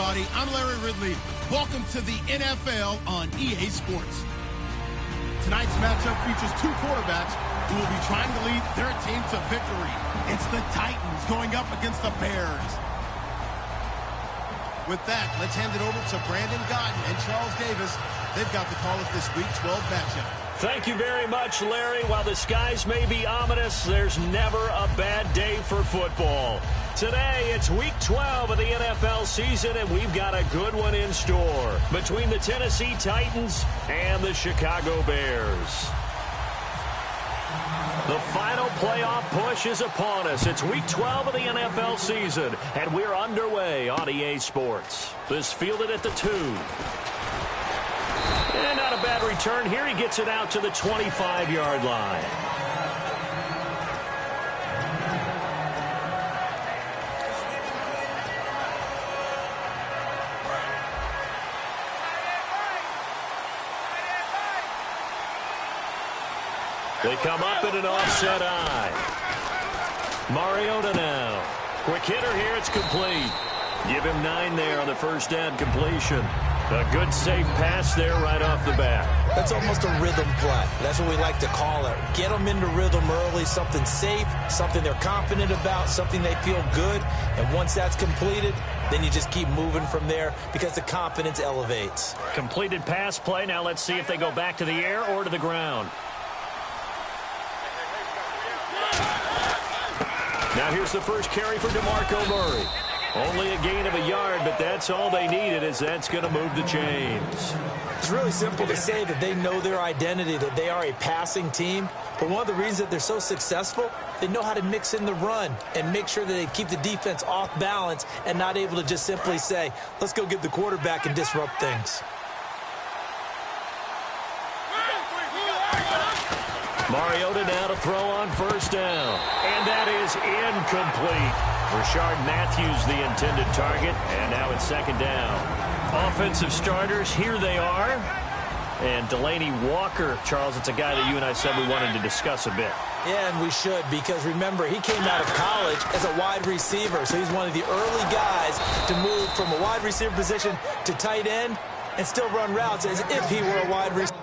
everybody. I'm Larry Ridley. Welcome to the NFL on EA Sports. Tonight's matchup features two quarterbacks who will be trying to lead their team to victory. It's the Titans going up against the Bears. With that, let's hand it over to Brandon Gotton and Charles Davis. They've got the call of this Week 12 matchup. Thank you very much, Larry. While the skies may be ominous, there's never a bad day for football. Today, it's Week 12 of the NFL season, and we've got a good one in store between the Tennessee Titans and the Chicago Bears. The final playoff push is upon us. It's Week 12 of the NFL season, and we're underway on EA Sports. This fielded at the 2. And not a bad return here. He gets it out to the 25-yard line. They come up in an offset eye. Mariota now. Quick hitter here. It's complete. Give him 9 there on the first down completion. A good, safe pass there right off the bat. That's almost a rhythm play. That's what we like to call it. Get them into rhythm early, something safe, something they're confident about, something they feel good. And once that's completed, then you just keep moving from there because the confidence elevates. Completed pass play. Now let's see if they go back to the air or to the ground. Now here's the first carry for DeMarco Murray. Only a gain of a yard, but that's all they needed, as that's going to move the chains. It's really simple to say that they know their identity, that they are a passing team. But one of the reasons that they're so successful, they know how to mix in the run and make sure that they keep the defense off balance and not able to just simply say, let's go get the quarterback and disrupt things. Mariota now to throw on first down. And that is incomplete. Rashard Matthews the intended target, and now it's second down. Offensive starters, here they are. And Delaney Walker, Charles, it's a guy that you and I said we wanted to discuss a bit. Yeah, and we should, because remember, he came out of college as a wide receiver, so he's one of the early guys to move from a wide receiver position to tight end and still run routes as if he were a wide receiver.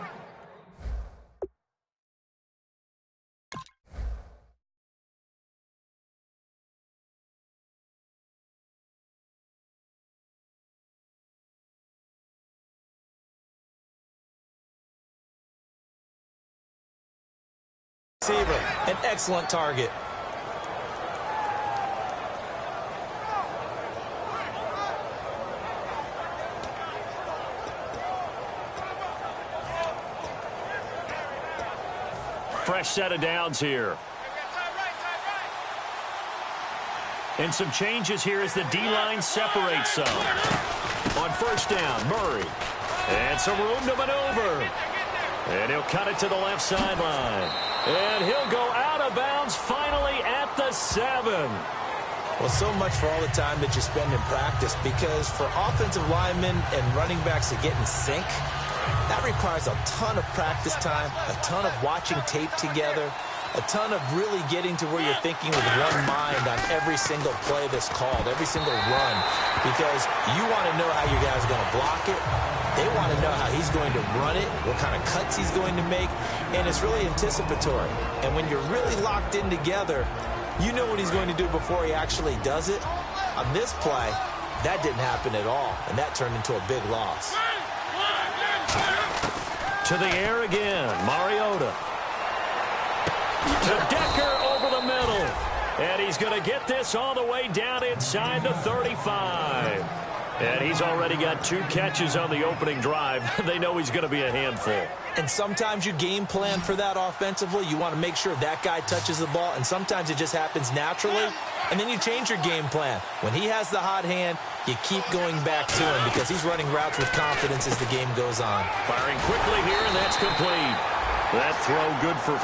An excellent target. Fresh set of downs here. And some changes here as the D-line separates some. On first down, Murray. And some room to maneuver. And he'll cut it to the left sideline. And he'll go out of bounds finally at the 7. Well, so much for all the time that you spend in practice, because for offensive linemen and running backs to get in sync, that requires a ton of practice time, a ton of watching tape together, a ton of really getting to where you're thinking with one mind on every single play that's called, every single run, because you want to know how your guys are going to block it. They want to know how he's going to run it, what kind of cuts he's going to make, and it's really anticipatory. And when you're really locked in together, you know what he's going to do before he actually does it. On this play, that didn't happen at all, and that turned into a big loss. To the air again, Mariota. To Decker over the middle. And he's going to get this all the way down inside the 35. And he's already got 2 catches on the opening drive. They know he's going to be a handful. And sometimes you game plan for that offensively. You want to make sure that guy touches the ball, and sometimes it just happens naturally. And then you change your game plan. When he has the hot hand, you keep going back to him because he's running routes with confidence as the game goes on. Firing quickly here, and that's complete. That throw good for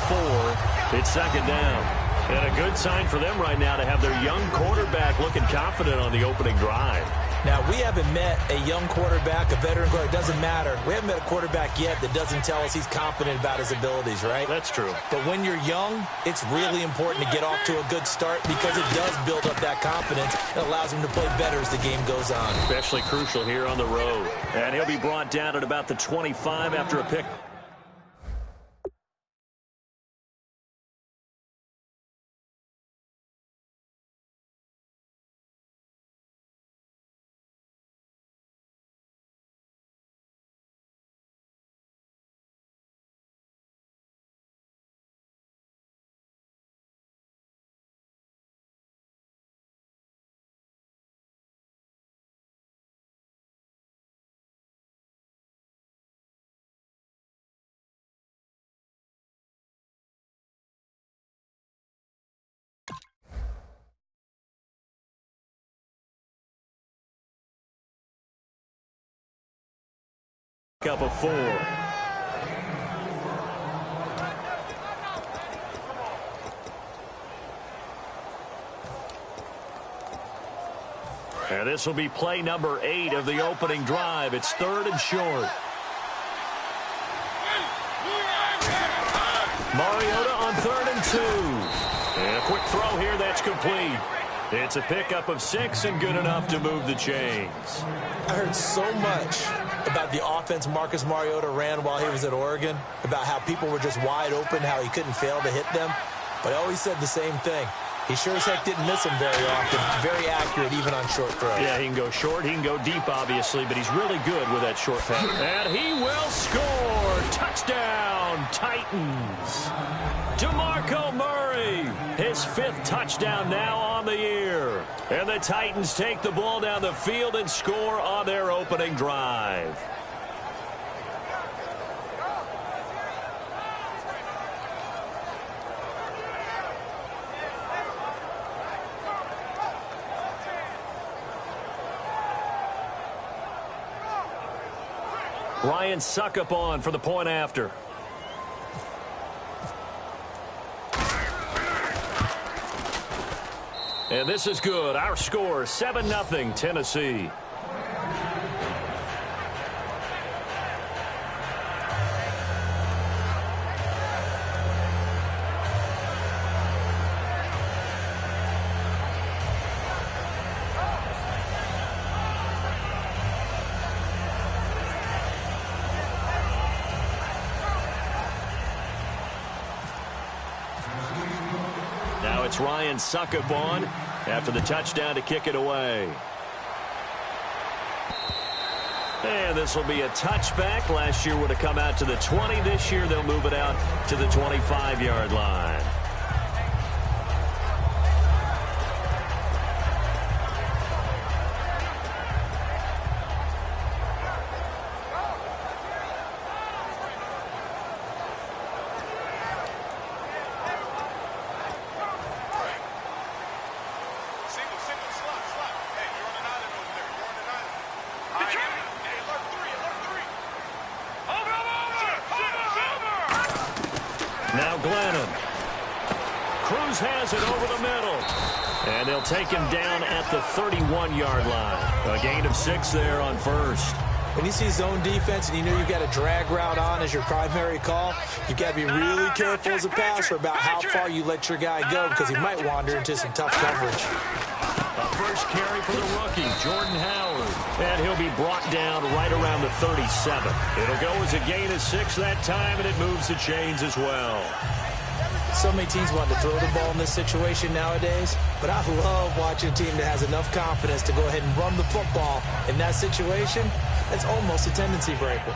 4. It's second down. And a good sign for them right now to have their young quarterback looking confident on the opening drive. Now, we haven't met a young quarterback, a veteran quarterback. It doesn't matter. We haven't met a quarterback yet that doesn't tell us he's confident about his abilities, right? That's true. But when you're young, it's really important to get off to a good start because it does build up that confidence and allows him to play better as the game goes on. Especially crucial here on the road. And he'll be brought down at about the 25 after a pick. Up of 4. And this will be play number 8 of the opening drive. It's 3rd and short. Mariota on 3rd and 2. And a quick throw here that's complete. It's a pickup of 6 and good enough to move the chains. I heard so much about the offense Marcus Mariota ran while he was at Oregon, about how people were just wide open, how he couldn't fail to hit them. But I always said the same thing. He sure as heck didn't miss them very often. Very accurate even on short throws. Yeah, he can go short, he can go deep, obviously, but he's really good with that short pass. And he will score. Touchdown, Titans. DeMarco Murray, his 5th touchdown now on the year. And the Titans take the ball down the field and score on their opening drive. Ryan Suckup on for the point after. And this is good. Our score, 7-0 Tennessee. Now it's Ryan Suckup on after the touchdown to kick it away. And this will be a touchback. Last year would have come out to the 20. This year they'll move it out to the 25-yard line. Now Glennon. Cruz has it over the middle. And they'll take him down at the 31-yard line. A gain of 6 there on first. When you see zone defense and you know you've got a drag route on as your primary call, you've got to be really careful as a passer about how far you let your guy go because he might wander into some tough coverage. A first carry for the rookie, Jordan Howard. And he'll be brought down right around the 37. It'll go as a gain of 6 that time, and it moves the chains as well. So many teams want to throw the ball in this situation nowadays, but I love watching a team that has enough confidence to go ahead and run the football in that situation. That's almost a tendency breaker.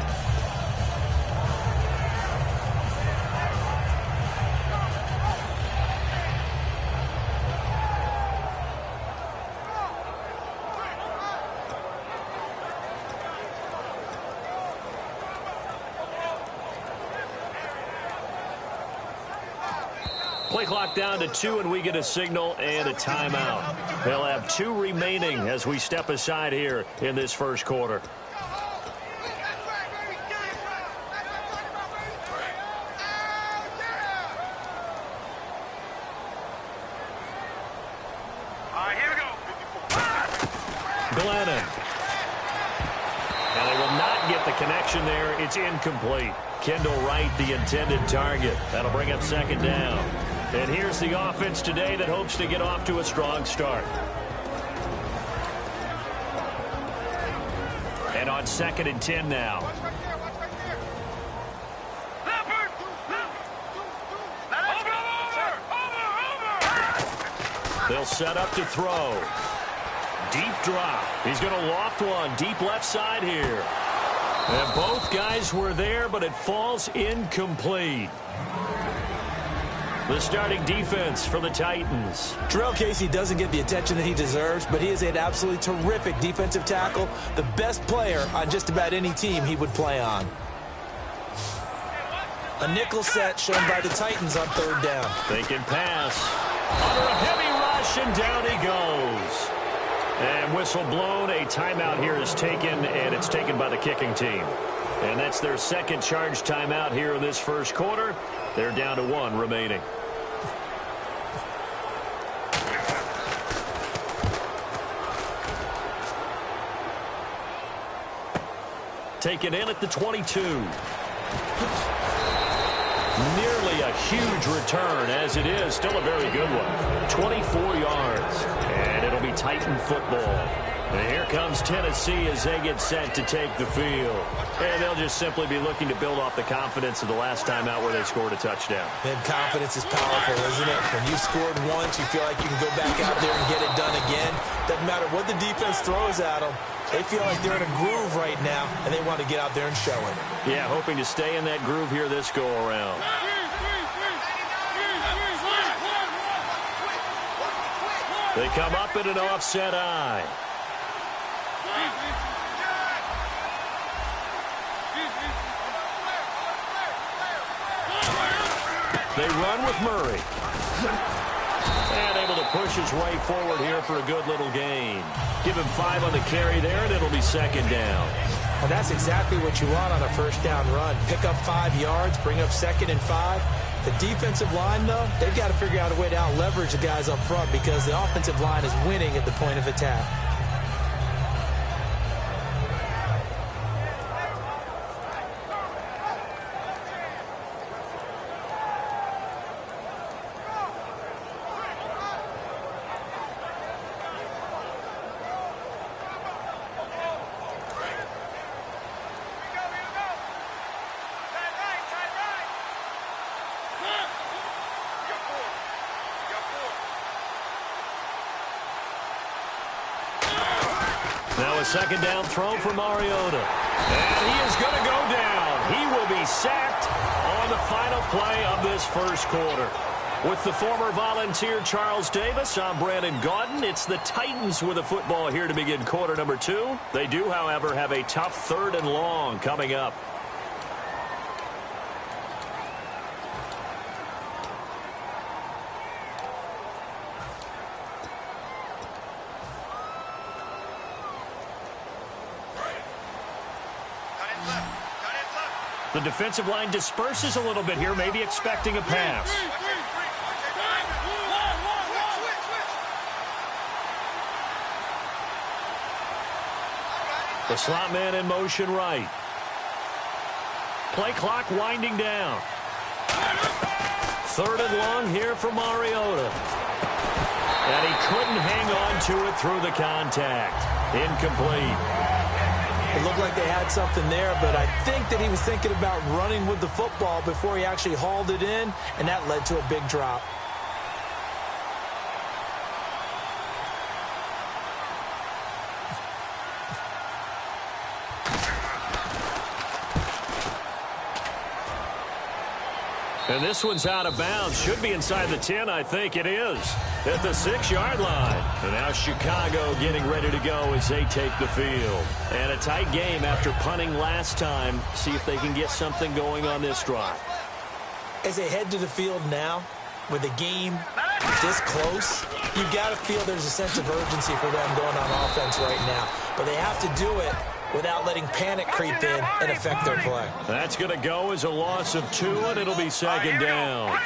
Play clock down to 2, and we get a signal and a timeout. They'll have 2 remaining as we step aside here in this first quarter. Glennon connection there. It's incomplete. Kendall Wright, the intended target. That'll bring up second down. And here's the offense today that hopes to get off to a strong start. And on 2nd and 10 now. They'll set up to throw. Deep drop. He's going to loft one. Deep left side here. And both guys were there, but it falls incomplete. The starting defense for the Titans. Terrell Casey doesn't get the attention that he deserves, but he is an absolutely terrific defensive tackle, the best player on just about any team he would play on. A nickel set shown by the Titans on 3rd down. Thinking pass. Under a heavy rush, and down he goes. And whistle blown. A timeout here is taken, and it's taken by the kicking team. And that's their second charge timeout here in this first quarter. They're down to 1 remaining. Taken in at the 22. Nearly a huge return, as it is. Still a very good one. 24 yards. And it'll be Titan football. And here comes Tennessee as they get set to take the field. And they'll just simply be looking to build off the confidence of the last time out where they scored a touchdown. And confidence is powerful, isn't it? When you've scored once, you feel like you can go back out there and get it done again. Doesn't matter what the defense throws at them. They feel like they're in a groove right now, and they want to get out there and show it. Yeah, hoping to stay in that groove here this go-around. They come up in an offset eye. They run with Murray. And able to push his way forward here for a good little gain. Give him 5 on the carry there, and it'll be second down. Well, that's exactly what you want on a first down run. Pick up 5 yards, bring up 2nd and 5. The defensive line, though, they've got to figure out a way to out-leverage the guys up front because the offensive line is winning at the point of attack. Now a second down throw for Mariota. And he is going to go down. He will be sacked on the final play of this first quarter. With the former Volunteer Charles Davis, I'm Brandon Gaudin. It's the Titans with the football here to begin quarter number 2. They do, however, have a tough 3rd and long coming up. The defensive line disperses a little bit here, maybe expecting a pass. The slot man in motion right. Play clock winding down. 3rd and long here for Mariota. And he couldn't hang on to it through the contact. Incomplete. It looked like they had something there, but I think that he was thinking about running with the football before he actually hauled it in, and that led to a big drop. And this one's out of bounds. Should be inside the 10, I think it is. At the 6-yard line. And now Chicago getting ready to go as they take the field. And a tight game after punting last time. See if they can get something going on this drive. As they head to the field now, with the game this close, you've got to feel there's a sense of urgency for them going on offense right now. But they have to do it without letting panic creep in and affect their play. That's going to go as a loss of 2, and it'll be second down.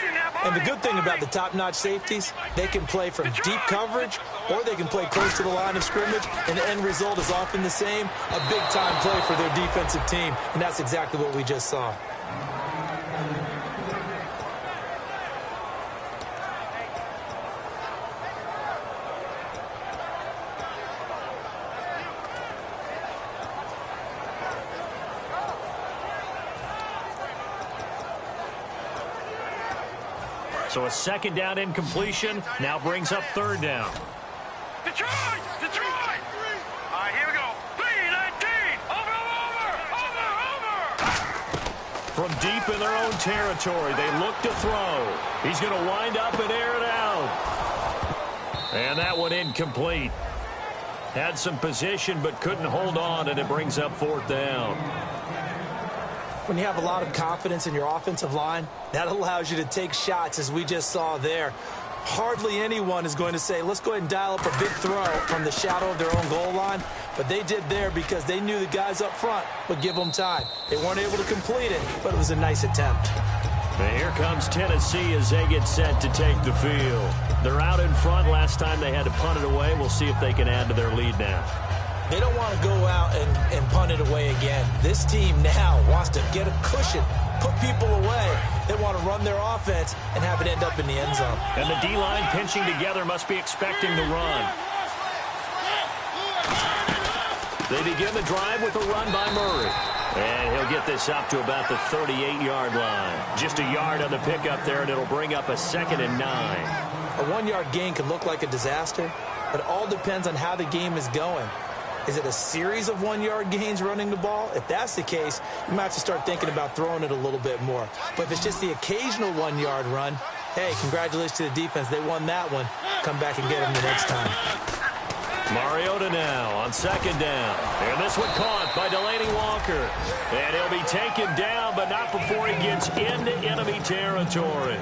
And the good thing about the top-notch safeties, they can play from deep coverage or they can play close to the line of scrimmage, and the end result is often the same, a big-time play for their defensive team, and that's exactly what we just saw. So a second down incompletion now brings up third down. Detroit! Detroit! All right, here we go. 3-19! Over! From deep in their own territory, they look to throw. He's going to wind up and air it out. And that one incomplete. Had some position but couldn't hold on, and it brings up fourth down. When you have a lot of confidence in your offensive line, that allows you to take shots, as we just saw there. Hardly anyone is going to say, let's go ahead and dial up a big throw from the shadow of their own goal line. But they did there because they knew the guys up front would give them time. They weren't able to complete it, but it was a nice attempt. And here comes Tennessee as they get set to take the field. They're out in front. Last time they had to punt it away. We'll see if they can add to their lead now. They don't want to go out and punt it away again. This team now wants to get a cushion, put people away. They want to run their offense and have it end up in the end zone. And the D-line pinching together must be expecting the run. They begin the drive with a run by Murray. And he'll get this up to about the 38-yard line. Just a yard on the pickup there, and it'll bring up a 2nd and 9. A 1-yard gain can look like a disaster, but it all depends on how the game is going. Is it a series of 1-yard gains running the ball? If that's the case, you might have to start thinking about throwing it a little bit more. But if it's just the occasional 1-yard run, hey, congratulations to the defense. They won that one. Come back and get them the next time. Mariota now on second down. And this one caught by Delaney Walker. And he'll be taken down, but not before he gets into enemy territory.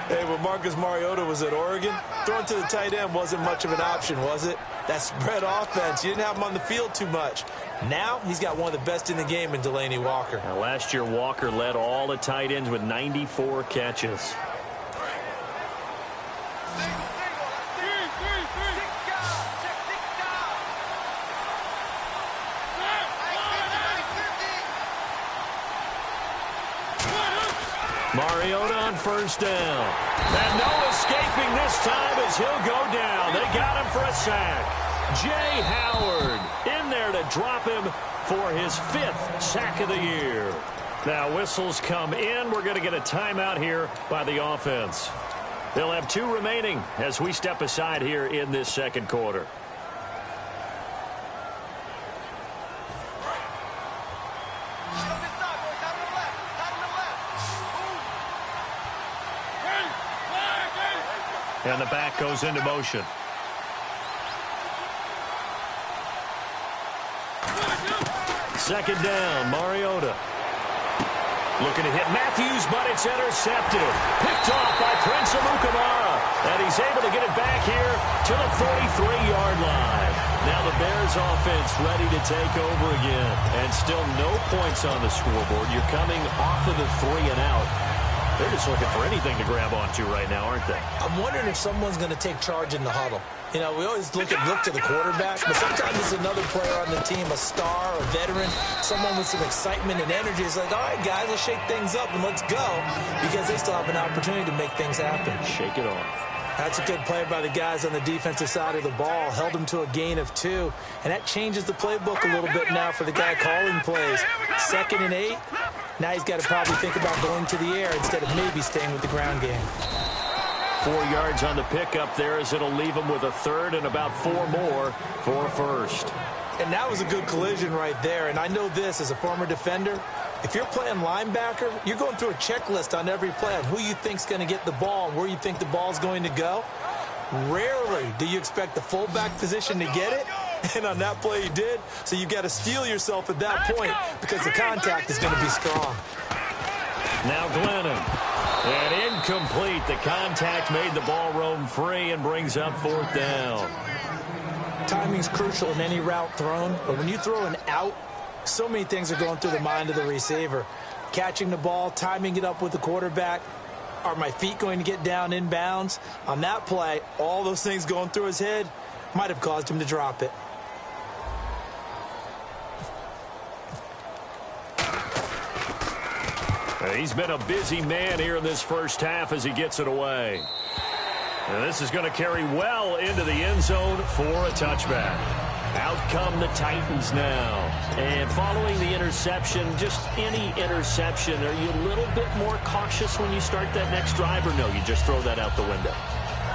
Hey, when Marcus Mariota was at Oregon, throwing to the tight end wasn't much of an option, was it? That spread offense, you didn't have him on the field too much. Now, he's got one of the best in the game in Delaney Walker. Now, last year, Walker led all the tight ends with 94 catches. Mariota on first down. And no escaping this time as he'll go down. They got him for a sack. Jay Howard in there to drop him for his 5th sack of the year. Now whistles come in. We're going to get a timeout here by the offense. They'll have 2 remaining as we step aside here in this second quarter. And the back goes into motion. Second down, Mariota. Looking to hit Matthews, but it's intercepted. Picked off by Prince Amukamara. And he's able to get it back here to the 43-yard line. Now the Bears offense ready to take over again. And still no points on the scoreboard. You're coming off of the 3 and out. They're just looking for anything to grab onto right now, aren't they? I'm wondering if someone's going to take charge in the huddle. You know, we always look to the quarterback, but sometimes it's another player on the team, a star, a veteran, someone with some excitement and energy. It's like, all right, guys, let's shake things up and let's go, because they still have an opportunity to make things happen. Shake it off. That's a good play by the guys on the defensive side of the ball. Held them to a gain of 2. And that changes the playbook a little bit now for the guy calling plays. 2nd and 8. Now he's got to probably think about going to the air instead of maybe staying with the ground game. 4 yards on the pickup there as it'll leave him with a 3rd and about 4 more for a 1st. And that was a good collision right there. And I know this as a former defender. If you're playing linebacker, you're going through a checklist on every play on who you think's going to get the ball and where you think the ball's going to go. Rarely do you expect the fullback position to get it. And on that play, he did. So you've got to steel yourself at that point because the contact is going to be strong. Now Glennon. And incomplete. The contact made the ball roam free and brings up 4th down. Timing's crucial in any route thrown. But when you throw an out, So many things are going through the mind of the receiver. Catching the ball, timing it up with the quarterback. Are my feet going to get down in bounds? On that play, all those things going through his head might have caused him to drop it. He's been a busy man here in this first half as he gets it away. And this is going to carry well into the end zone for a touchback. Out come the Titans now. And following the interception, just any interception, are you a little bit more cautious when you start that next drive, or no, you just throw that out the window?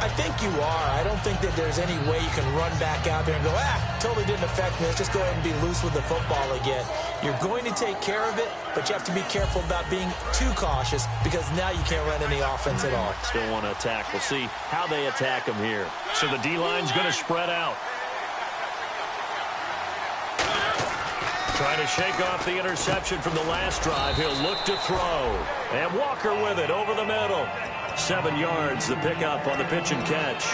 I think you are. I don't think that there's any way you can run back out there and go, totally didn't affect me. Let's just go ahead and be loose with the football again. You're going to take care of it, but you have to be careful about being too cautious because now you can't run any offense at all. Still want to attack. We'll see how they attack him here. So the D-line's going to spread out. Trying to shake off the interception from the last drive. He'll look to throw. And Walker with it over the middle. 7 yards, the pickup on the pitch and catch.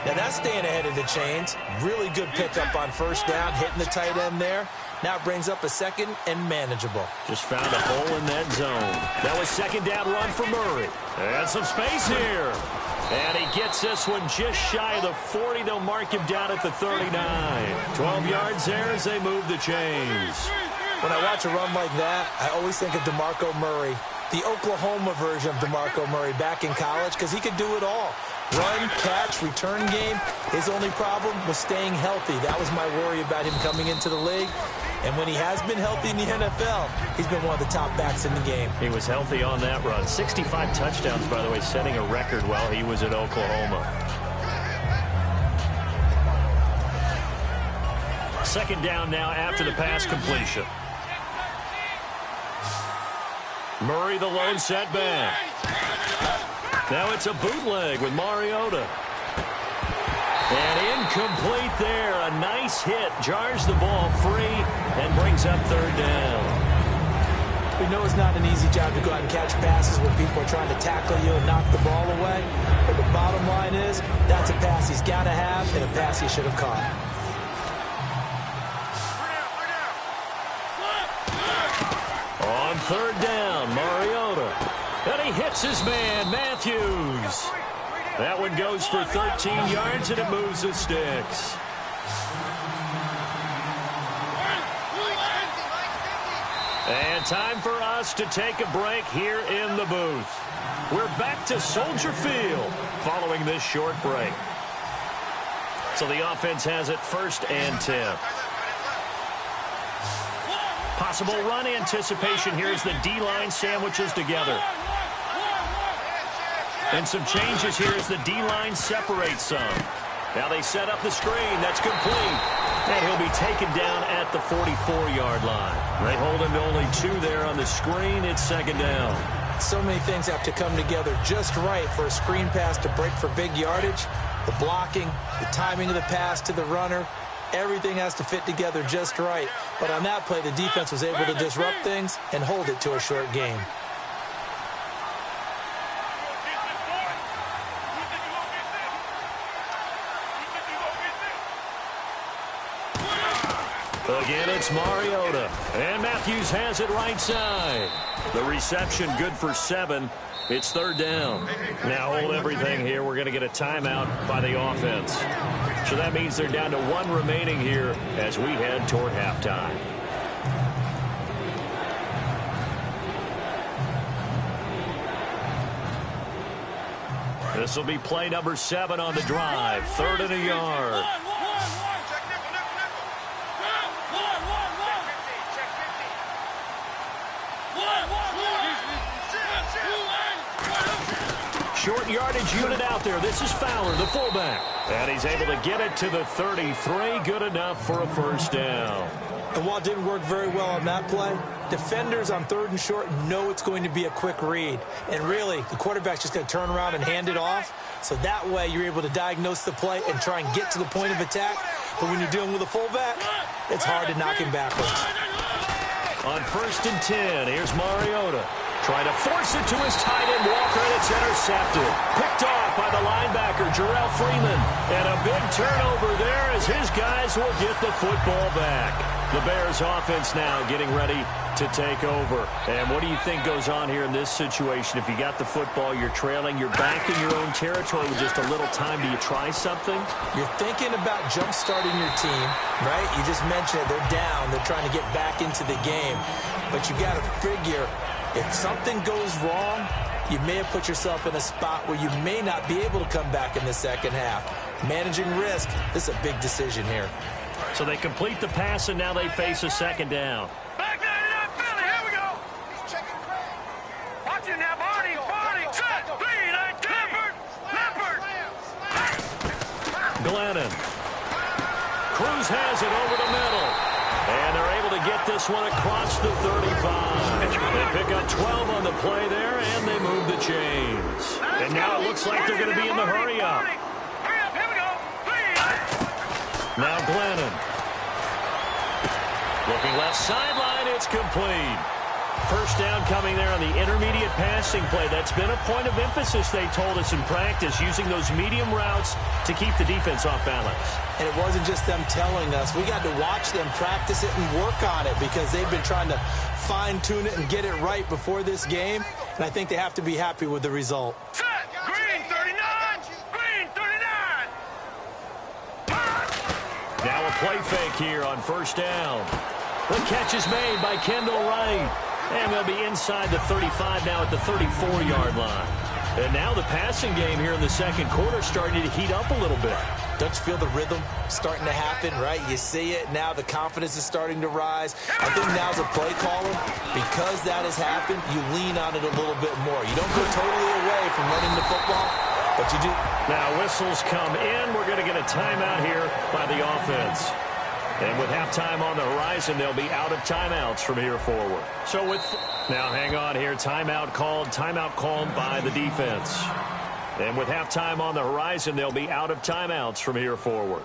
Now that's staying ahead of the chains. Really good pickup on first down, hitting the tight end there. Now it brings up a second and manageable. Just found a hole in that zone. That was second down run for Murray. And some space here. And he gets this one just shy of the 40. They'll mark him down at the 39. 12 yards there as they move the chains. When I watch a run like that, I always think of DeMarco Murray, the Oklahoma version of DeMarco Murray back in college, because he could do it all. Run, catch, return game. His only problem was staying healthy. That was my worry about him coming into the league. And when he has been healthy in the NFL, he's been one of the top backs in the game. He was healthy on that run. 65 touchdowns, by the way, setting a record while he was at Oklahoma. Second down now after the pass completion. Murray, the lone setback. Now it's a bootleg with Mariota. And incomplete there. A nice hit. Jars the ball free and brings up third down. We know it's not an easy job to go out and catch passes when people are trying to tackle you and knock the ball away. But the bottom line is, that's a pass he's got to have and a pass he should have caught. On third down, Mariota. And he hits his man, Matthews. That one goes for 13 yards, and it moves the sticks. And time for us to take a break here in the booth. We're back to Soldier Field following this short break. So the offense has it 1st and 10. Possible run anticipation here as the D-line sandwiches together. And some changes here as the D-line separates some. Now they set up the screen. That's complete. And he'll be taken down at the 44-yard line. They hold him to only 2 there on the screen. It's second down. So many things have to come together just right for a screen pass to break for big yardage. The blocking, the timing of the pass to the runner, everything has to fit together just right. But on that play, the defense was able to disrupt things and hold it to a short game. Again, it's Mariota. And Matthews has it right side. The reception good for 7. It's third down. Now hold everything here. We're going to get a timeout by the offense. So that means they're down to 1 remaining here as we head toward halftime. This will be play number 7 on the drive. 3rd and a yard. Short yardage unit out there. This is Fowler, the fullback. And he's able to get it to the 33. Good enough for a first down. And while it didn't work very well on that play, defenders on 3rd and short know it's going to be a quick read. And really, the quarterback's just going to turn around and hand it off. So that way, you're able to diagnose the play and try and get to the point of attack. But when you're dealing with a fullback, it's hard to knock him backwards. On 1st and 10, here's Mariota. Trying to force it to his tight end, Walker, and it's intercepted. Picked off by the linebacker, Jarrell Freeman. And a big turnover there as his guys will get the football back. The Bears offense now getting ready to take over. And what do you think goes on here in this situation? If you got the football, you're trailing, you're back in your own territory with just a little time. Do you try something? You're thinking about jump-starting your team, right? You just mentioned it. They're down. They're trying to get back into the game. But you got to figure if something goes wrong, you may have put yourself in a spot where you may not be able to come back in the second half. Managing risk, this is a big decision here. So they complete the pass, and now they face a second down. Back 99 Philly, here we go. Watch it now, Barney, set, 3-9, Leopard. Glennon. Cruz has it over the middle. And they're able to get this one across the 35. They pick up 12 on the play there, and they move the chains. And now it looks like they're going to be in the hurry-up. Hurry up, here we go. Now Glennon. Looking left sideline, it's complete. First down coming there on the intermediate passing play. That's been a point of emphasis, they told us in practice, using those medium routes to keep the defense off balance. And it wasn't just them telling us. We got to watch them practice it and work on it because they've been trying to fine-tune it and get it right before this game. And I think they have to be happy with the result. Set, green 39, green 39. Now a play fake here on first down. The catch is made by Kendall Wright. And they'll be inside the 35 now at the 34-yard line. And now the passing game here in the second quarter starting to heat up a little bit. Don't you feel the rhythm starting to happen, right? You see it. Now the confidence is starting to rise. I think now's a play caller. Because that has happened, you lean on it a little bit more. You don't go totally away from running the football, but you do. Now whistles come in. We're going to get a timeout here by the offense. And with halftime on the horizon, they'll be out of timeouts from here forward. So with now, hang on here. Timeout called by the defense. And with halftime on the horizon, they'll be out of timeouts from here forward.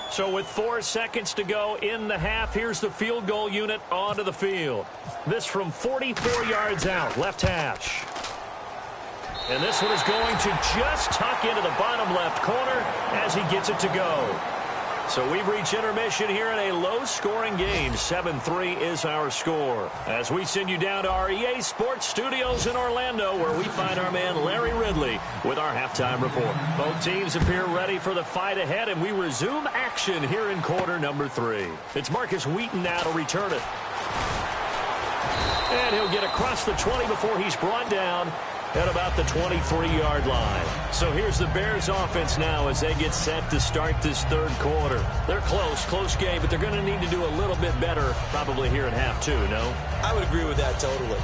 So with 4 seconds to go in the half, here's the field goal unit onto the field. This from 44 yards out, left hash. And this one is going to just tuck into the bottom left corner as he gets it to go. So we've reached intermission here in a low-scoring game. 7-3 is our score. As we send you down to our EA Sports Studios in Orlando, where we find our man Larry Ridley with our halftime report. Both teams appear ready for the fight ahead, and we resume action here in quarter number 3. It's Marcus Wheaton now to return it. And he'll get across the 20 before he's brought down at about the 23-yard line. So here's the Bears offense now as they get set to start this third quarter. They're close game, but they're going to need to do a little bit better probably here in half 2, no? I would agree with that totally.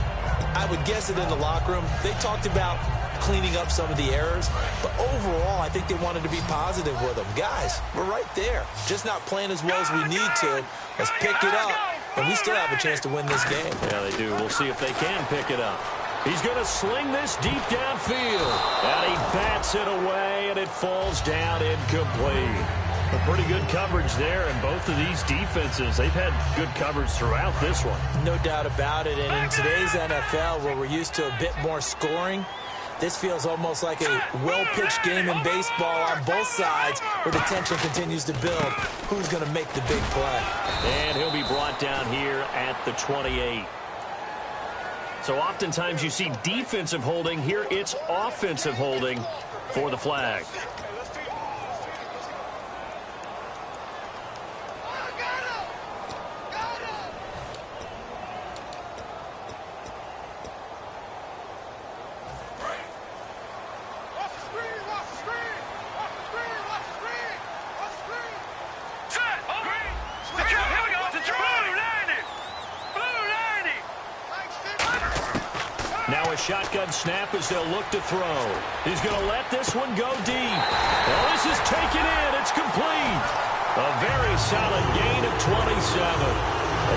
I would guess it in the locker room. They talked about cleaning up some of the errors, but overall I think they wanted to be positive with them. Guys, we're right there. Just not playing as well as we need to. Let's pick it up, and we still have a chance to win this game. Yeah, they do. We'll see if they can pick it up. He's going to sling this deep downfield. And he bats it away, and it falls down incomplete. A pretty good coverage there, and both of these defenses, they've had good coverage throughout this one. No doubt about it, and in today's NFL, where we're used to a bit more scoring, this feels almost like a well-pitched game in baseball on both sides where the tension continues to build. Who's going to make the big play? And he'll be brought down here at the 28. So oftentimes you see defensive holding. Here it's offensive holding for the flag. Shotgun snap as they'll look to throw. He's going to let this one go deep. Well, this is taken in. It's complete. A very solid gain of 27.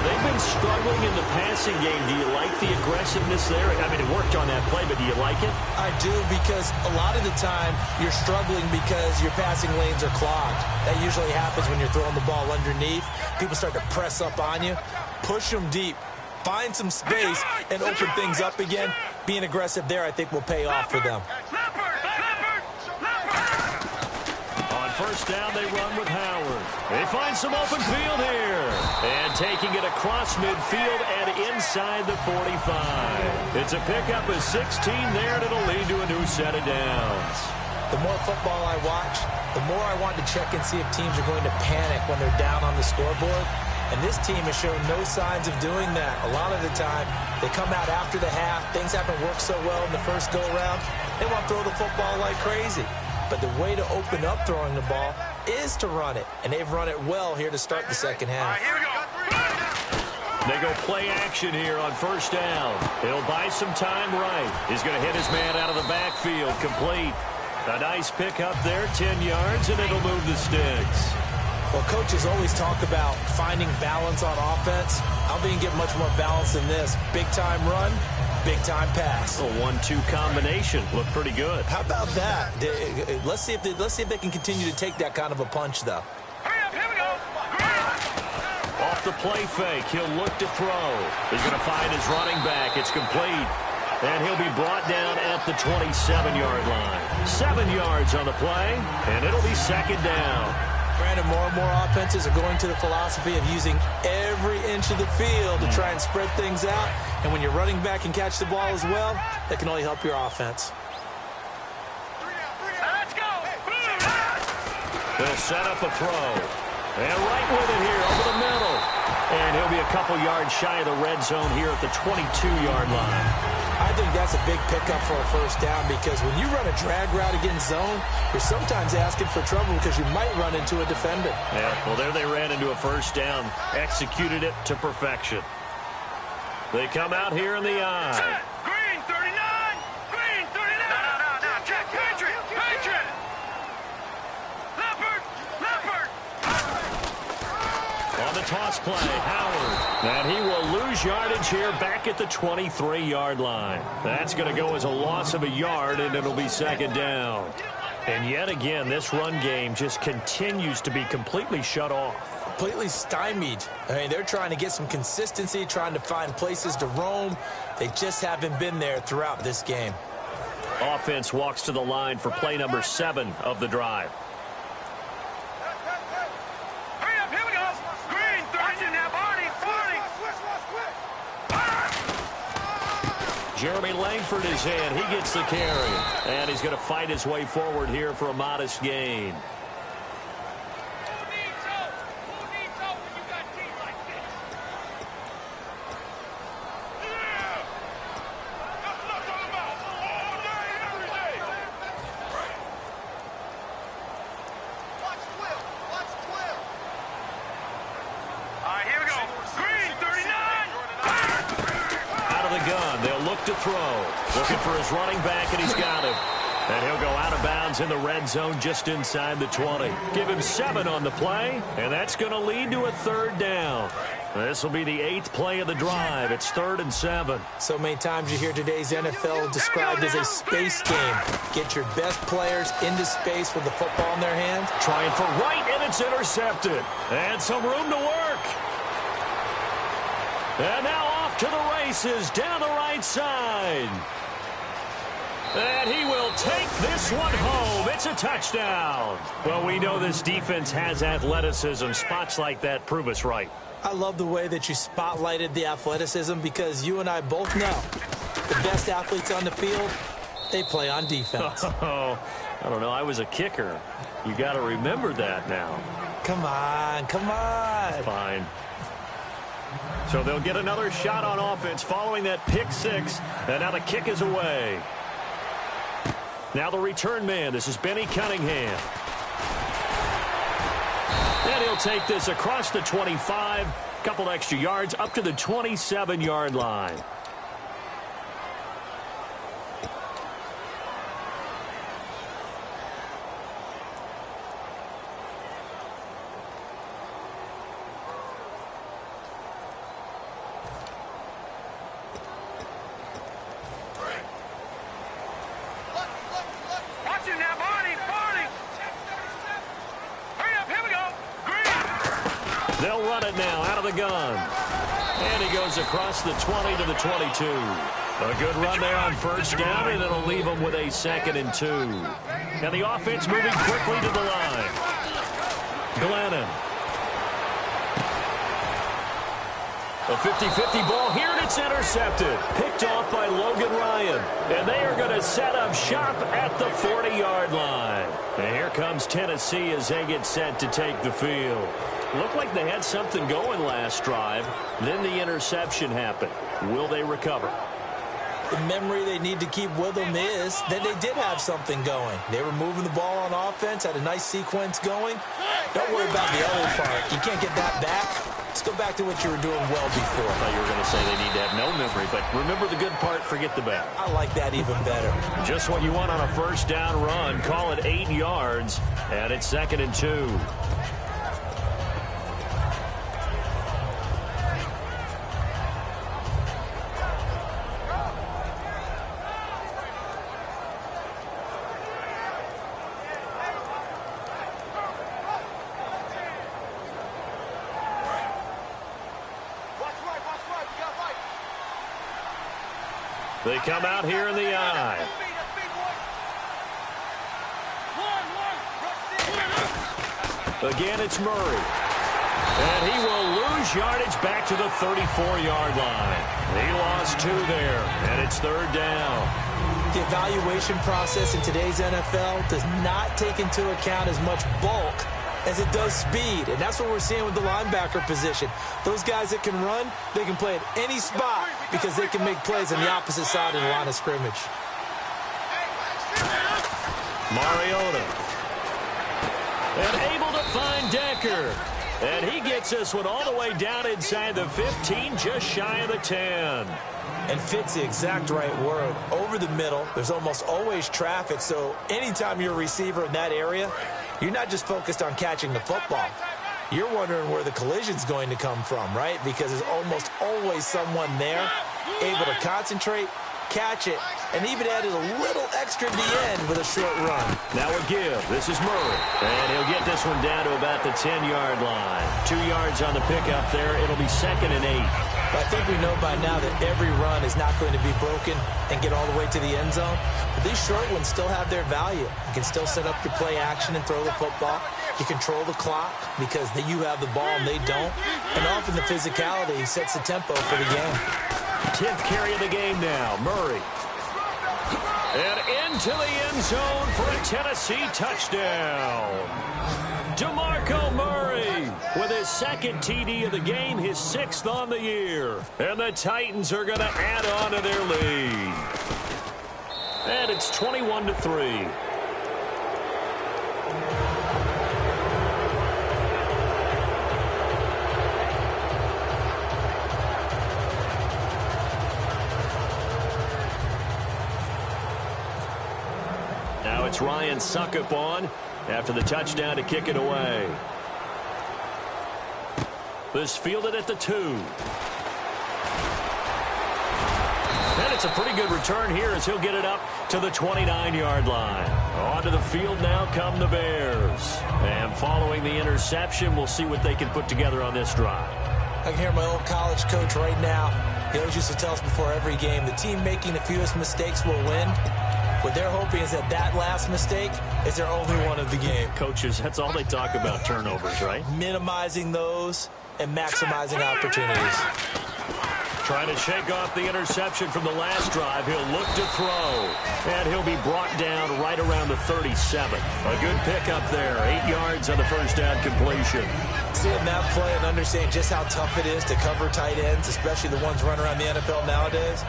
They've been struggling in the passing game. Do you like the aggressiveness there? I mean, it worked on that play, but do you like it? I do, because a lot of the time you're struggling because your passing lanes are clogged. That usually happens when you're throwing the ball underneath. People start to press up on you. Push them deep. Find some space and open things up again. Being aggressive there, I think, will pay off for them. Leopard, first down, they run with Howard. They find some open field here. And taking it across midfield and inside the 45. It's a pickup of 16 there, and it'll lead to a new set of downs. The more football I watch, the more I want to check and see if teams are going to panic when they're down on the scoreboard. And this team has shown no signs of doing that. A lot of the time, they come out after the half. Things haven't worked so well in the first go-around. They want to throw the football like crazy. But the way to open up throwing the ball is to run it. And they've run it well here to start the second half. Here we go. They go play action here on first down. He'll buy some time right. He's going to hit his man out of the backfield, complete. A nice pickup there, 10 yards, and it'll move the sticks. Well, coaches always talk about finding balance on offense. I don't think you get much more balance than this. Big-time run, big-time pass. A 1-2 combination. Looked pretty good. How about that? Let's see if they can continue to take that kind of a punch, though. Hurry up, here we go. Off the play fake, he'll look to throw. He's going to find his running back. It's complete. And he'll be brought down at the 27-yard line. 7 yards on the play, and it'll be second down. Brandon, more and more offenses are going to the philosophy of using every inch of the field to try and spread things out. And when you're running back can catch the ball as well, that can only help your offense. Let's go. They'll set up a throw. And right with it here over the middle. And he'll be a couple yards shy of the red zone here at the 22-yard line. I think that's a big pickup for a first down because when you run a drag route against zone, you're sometimes asking for trouble because you might run into a defender. Yeah, well, there they ran into a first down. Executed it to perfection. They come out here in the eye. Set. Green 39. Green 39. No. Check. Patriot. Leopard. On the toss play, Howard. And he will lose yardage here back at the 23-yard line. That's going to go as a loss of a yard, and it'll be second down. And yet again, this run game just continues to be completely shut off. Completely stymied. I mean, they're trying to get some consistency, trying to find places to roam. They just haven't been there throughout this game. Offense walks to the line for play number 7 of the drive. Hurry up, here we go. Green 30 now, Barney. Jeremy Langford is in. He gets the carry. And he's going to fight his way forward here for a modest gain. Who needs hope when you got teams like this? Yeah! That's what I'm talking about. All day, every day. Watch Will. All right, here we go. Green 39. Out of the gun. They'll look to throw. Looking for his running back, and he's got him. And he'll go out of bounds in the red zone just inside the 20. Give him 7 on the play, and that's going to lead to a third down. This will be the 8th play of the drive. It's 3rd and 7. So many times you hear today's NFL described as a space game. Get your best players into space with the football in their hands. Trying for right, and it's intercepted. And some room to work. And now off to the races down the right side. And he will take this one home. It's a touchdown. Well, we know this defense has athleticism. Spots like that prove us right. I love the way that you spotlighted the athleticism because you and I both know the best athletes on the field, they play on defense. Oh, I don't know. I was a kicker. You got to remember that now. Come on. Fine. So they'll get another shot on offense following that pick 6. And now the kick is away. Now the return man. This is Benny Cunningham. And he'll take this across the 25. Couple extra yards up to the 27-yard line. Watch him now, Barney. Hurry up, here we go. Green. They'll run it now out of the gun. And he goes across the 20 to the 22. A good run there on first down, and it'll leave them with a 2nd and 2. And the offense moving quickly to the line. Glennon. A 50-50 ball here, and it's intercepted. Picked off by Logan Ryan. And they are going to set up shop at the 40-yard line. And here comes Tennessee as they get set to take the field. Looked like they had something going last drive. Then the interception happened. Will they recover? The memory they need to keep with them is that they did have something going. They were moving the ball on offense, had a nice sequence going. Don't worry about the other part. You can't get that back. Let's go back to what you were doing well before. I thought you were going to say they need to have no memory, but remember the good part, forget the bad. I like that even better. Just what you want on a first down run. Call it 8 yards, and it's 2nd and 2. They come out here in the eye. Again, it's Murray. And he will lose yardage back to the 34-yard line. He lost 2 there, and it's 3rd down. The evaluation process in today's NFL does not take into account as much bulk as it does speed, and that's what we're seeing with the linebacker position. Those guys that can run, they can play at any spot because they can make plays on the opposite side of the line of scrimmage. Mariota. And able to find Decker. And he gets this one all the way down inside the 15, just shy of the 10. And fit's the exact right word. Over the middle, there's almost always traffic, so anytime you're a receiver in that area, you're not just focused on catching the football. You're wondering where the collision's going to come from, right? Because there's almost always someone there able to concentrate, catch it, and even added a little extra at the end with a short run. Now a give. This is Murray. And he'll get this one down to about the 10-yard line. 2 yards on the pickup there. It'll be 2nd and 8. I think we know by now that every run is not going to be broken and get all the way to the end zone. But these short ones still have their value. You can still set up your play action and throw the football. You control the clock because you have the ball and they don't. And often the physicality sets the tempo for the game. 10th carry of the game now. Murray. And into the end zone for a Tennessee touchdown. DeMarco Murray with his 2nd TD of the game, his 6th on the year. And the Titans are going to add on to their lead. And it's 21-3. Now it's Ryan Suckup on after the touchdown to kick it away. This fielded at the 2. And it's a pretty good return here as he'll get it up to the 29-yard line. Onto the field now come the Bears. And following the interception, we'll see what they can put together on this drive. I can hear my old college coach right now. He always used to tell us before every game, the team making the fewest mistakes will win. What they're hoping is that last mistake is their only one of the game. Coaches, that's all they talk about, turnovers, right? Minimizing those and maximizing opportunities. Trying to shake off the interception from the last drive. He'll look to throw. And he'll be brought down right around the 37. A good pickup there. 8 yards on the first down completion. Seeing that play and understanding just how tough it is to cover tight ends, especially the ones running around the NFL nowadays,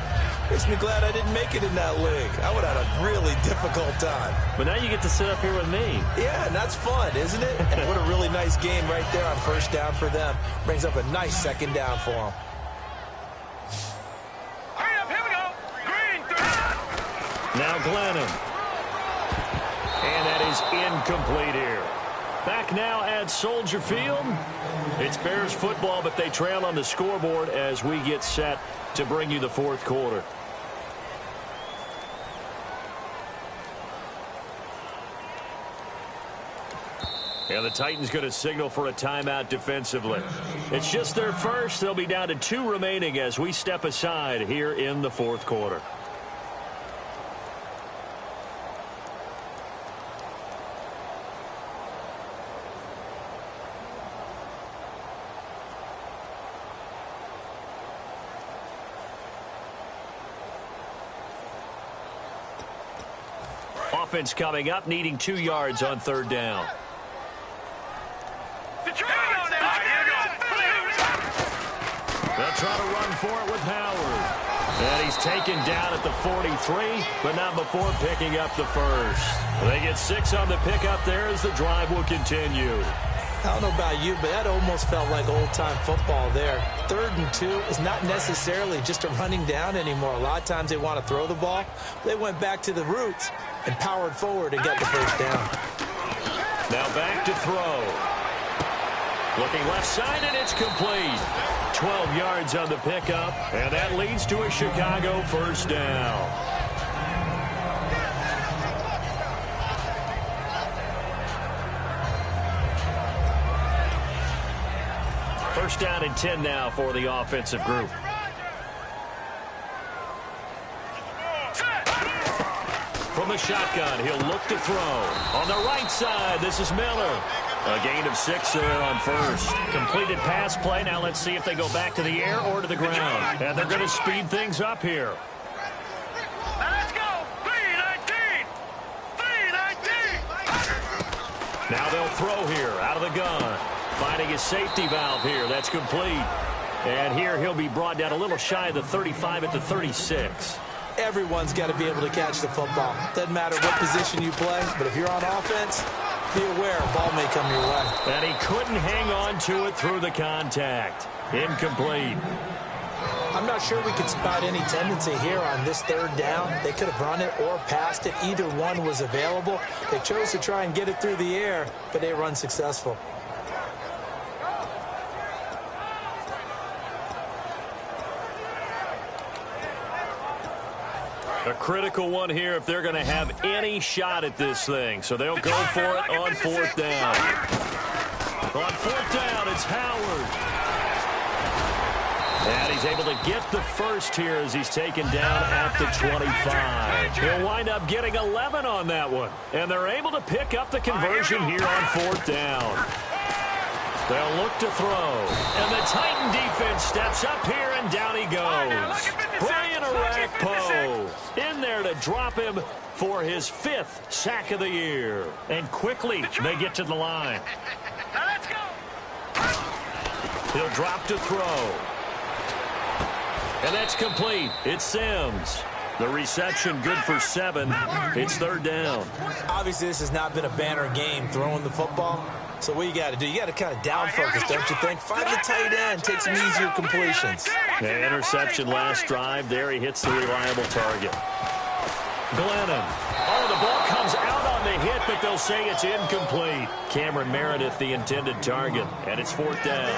makes me glad I didn't make it in that league. I would have had a really difficult time. But now you get to sit up here with me. Yeah, and that's fun, isn't it? And what a really nice game right there on first down for them. Brings up a nice 2nd down for them. Now Glennon. And that is incomplete here. Back now at Soldier Field. It's Bears football, but they trail on the scoreboard as we get set to bring you the 4th quarter. And the Titans going to signal for a timeout defensively. It's just their first. They'll be down to 2 remaining as we step aside here in the 4th quarter. Offense coming up, needing 2 yards on 3rd down. They'll try to run for it with Howard. And he's taken down at the 43, but not before picking up the first. They get 6 on the pickup there as the drive will continue. I don't know about you, but that almost felt like old-time football there. 3rd and 2 is not necessarily just a running down anymore. A lot of times they want to throw the ball. They went back to the roots and powered forward and got the first down. Now back to throw. Looking left side, and it's complete. 12 yards on the pickup, and that leads to a Chicago first down. First down and 10 now for the offensive group. From the shotgun, he'll look to throw. On the right side, this is Miller. A gain of 6 there on first. Completed pass play. Now let's see if they go back to the air or to the ground. And they're going to speed things up here. Let's go. 3-19. 3-19. Now they'll throw here out of the gun. Finding his safety valve here. That's complete. And here he'll be brought down a little shy of the 35 at the 36. Everyone's got to be able to catch the football. Doesn't matter what position you play, but if you're on offense, be aware a ball may come your way. And he couldn't hang on to it through the contact. Incomplete. I'm not sure we could spot any tendency here on this 3rd down. They could have run it or passed it. Either one was available. They chose to try and get it through the air, but they were unsuccessful. A critical one here if they're going to have any shot at this thing. So they'll go for it on 4th down. On 4th down, it's Howard. And he's able to get the first here as he's taken down at the 25. He'll wind up getting 11 on that one. And they're able to pick up the conversion here on 4th down. They'll look to throw. And the Titan defense steps up here, and down he goes. Brian Orakpo in there to drop him for his 5th sack of the year. And quickly, they get to the line. Let's go. He'll drop to throw. And that's complete. It's Sims. The reception good for 7. It's 3rd down. Obviously, this has not been a banner game throwing the football. So what you got to do, you got to kind of down focus, don't you think? Find the tight end, take some easier completions. The interception last drive. There he hits the reliable target. Glennon. Oh, the ball comes out on the hit, but they'll say it's incomplete. Cameron Meredith, the intended target, and it's 4th down.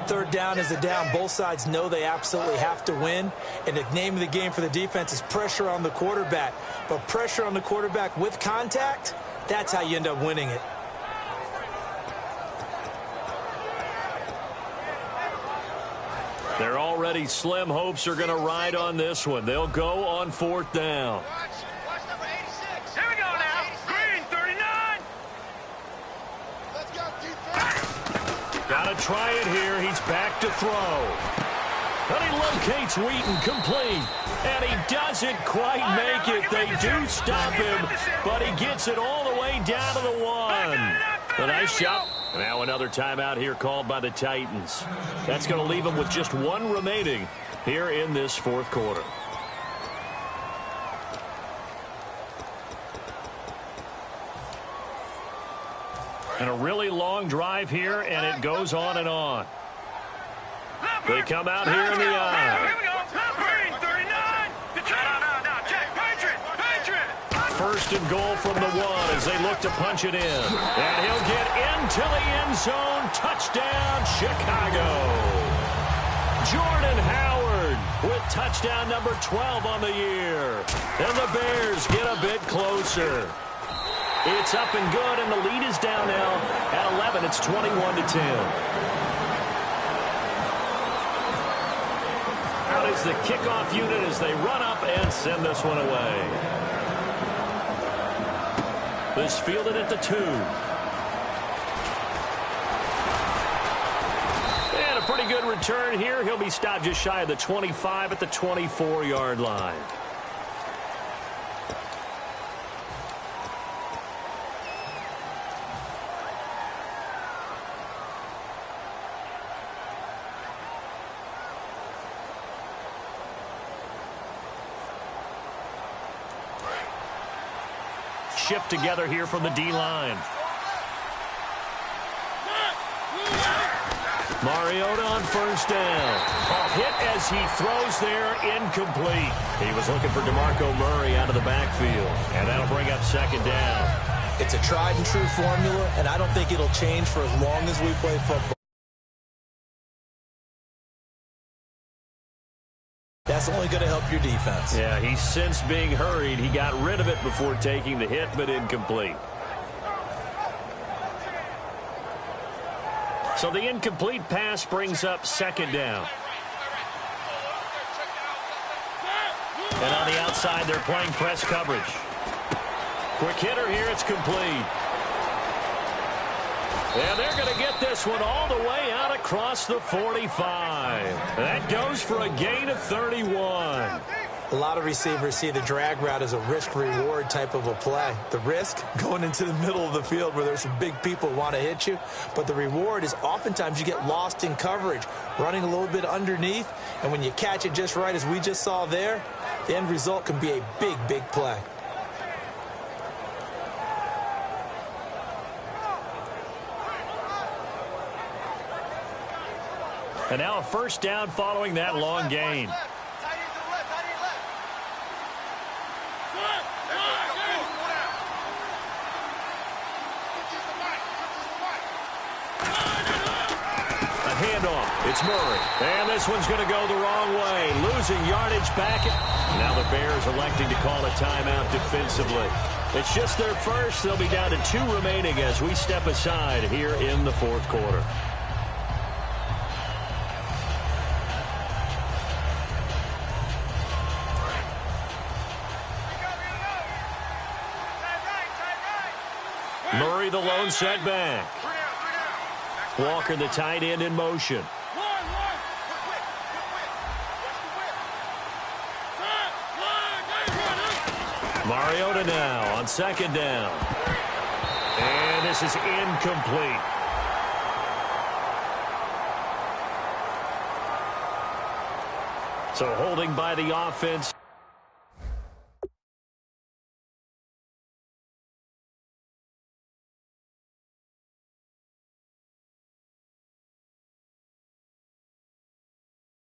3rd down is a down. Both sides know they absolutely have to win. And the name of the game for the defense is pressure on the quarterback. But pressure on the quarterback with contact, that's how you end up winning it. They're already slim hopes are going to ride on this one. They'll go on 4th down. Watch number 86. Here we go now. Green, 39. Let's go, defense. Got to try it here. He's back to throw. And he locates Wheaton, complete. And he doesn't quite make it. They do stop him, but he gets it all the way down to the 1. A nice shot. Now another timeout here called by the Titans. That's going to leave them with just 1 remaining here in this 4th quarter. And a really long drive here, and it goes on and on. They come out here in the eye. Here we go. Green, 39. No, check. Patriot. 1st and goal from the 1 as they look to punch it in. And he'll get into the end zone. Touchdown, Chicago. Jordan Howard with touchdown number 12 on the year. And the Bears get a bit closer. It's up and good, and the lead is down now at 11. It's 21-10. Out is the kickoff unit as they run up and send this one away. This fielded at the 2. And a pretty good return here. He'll be stopped just shy of the 25 at the 24-yard line. shift together here from the D-line. Mariota on first down. Hit as he throws there, incomplete. He was looking for DeMarco Murray out of the backfield, and that'll bring up second down. It's a tried and true formula, and I don't think it'll change for as long as we play football. That's only going to help your defense. Yeah, he sensed being hurried. He got rid of it before taking the hit, but incomplete. So the incomplete pass brings up second down. And on the outside, they're playing press coverage. Quick hitter here, it's complete. And they're going to get this one all the way out across the 45. That goes for a gain of 31. A lot of receivers see the drag route as a risk-reward type of a play. The risk, going into the middle of the field where there's some big people who want to hit you. But the reward is oftentimes you get lost in coverage, running a little bit underneath. And when you catch it just right, as we just saw there, the end result can be a big, big play. And now a first down following that long gain. Handoff. It's Murray. And this one's going to go the wrong way. Losing yardage back. Now the Bears electing to call a timeout defensively. It's just their first. They'll be down to 2 remaining as we step aside here in the fourth quarter. Murray, the lone setback. Walker, the tight end, in motion. Mariota now on second down. And this is incomplete. So holding by the offense.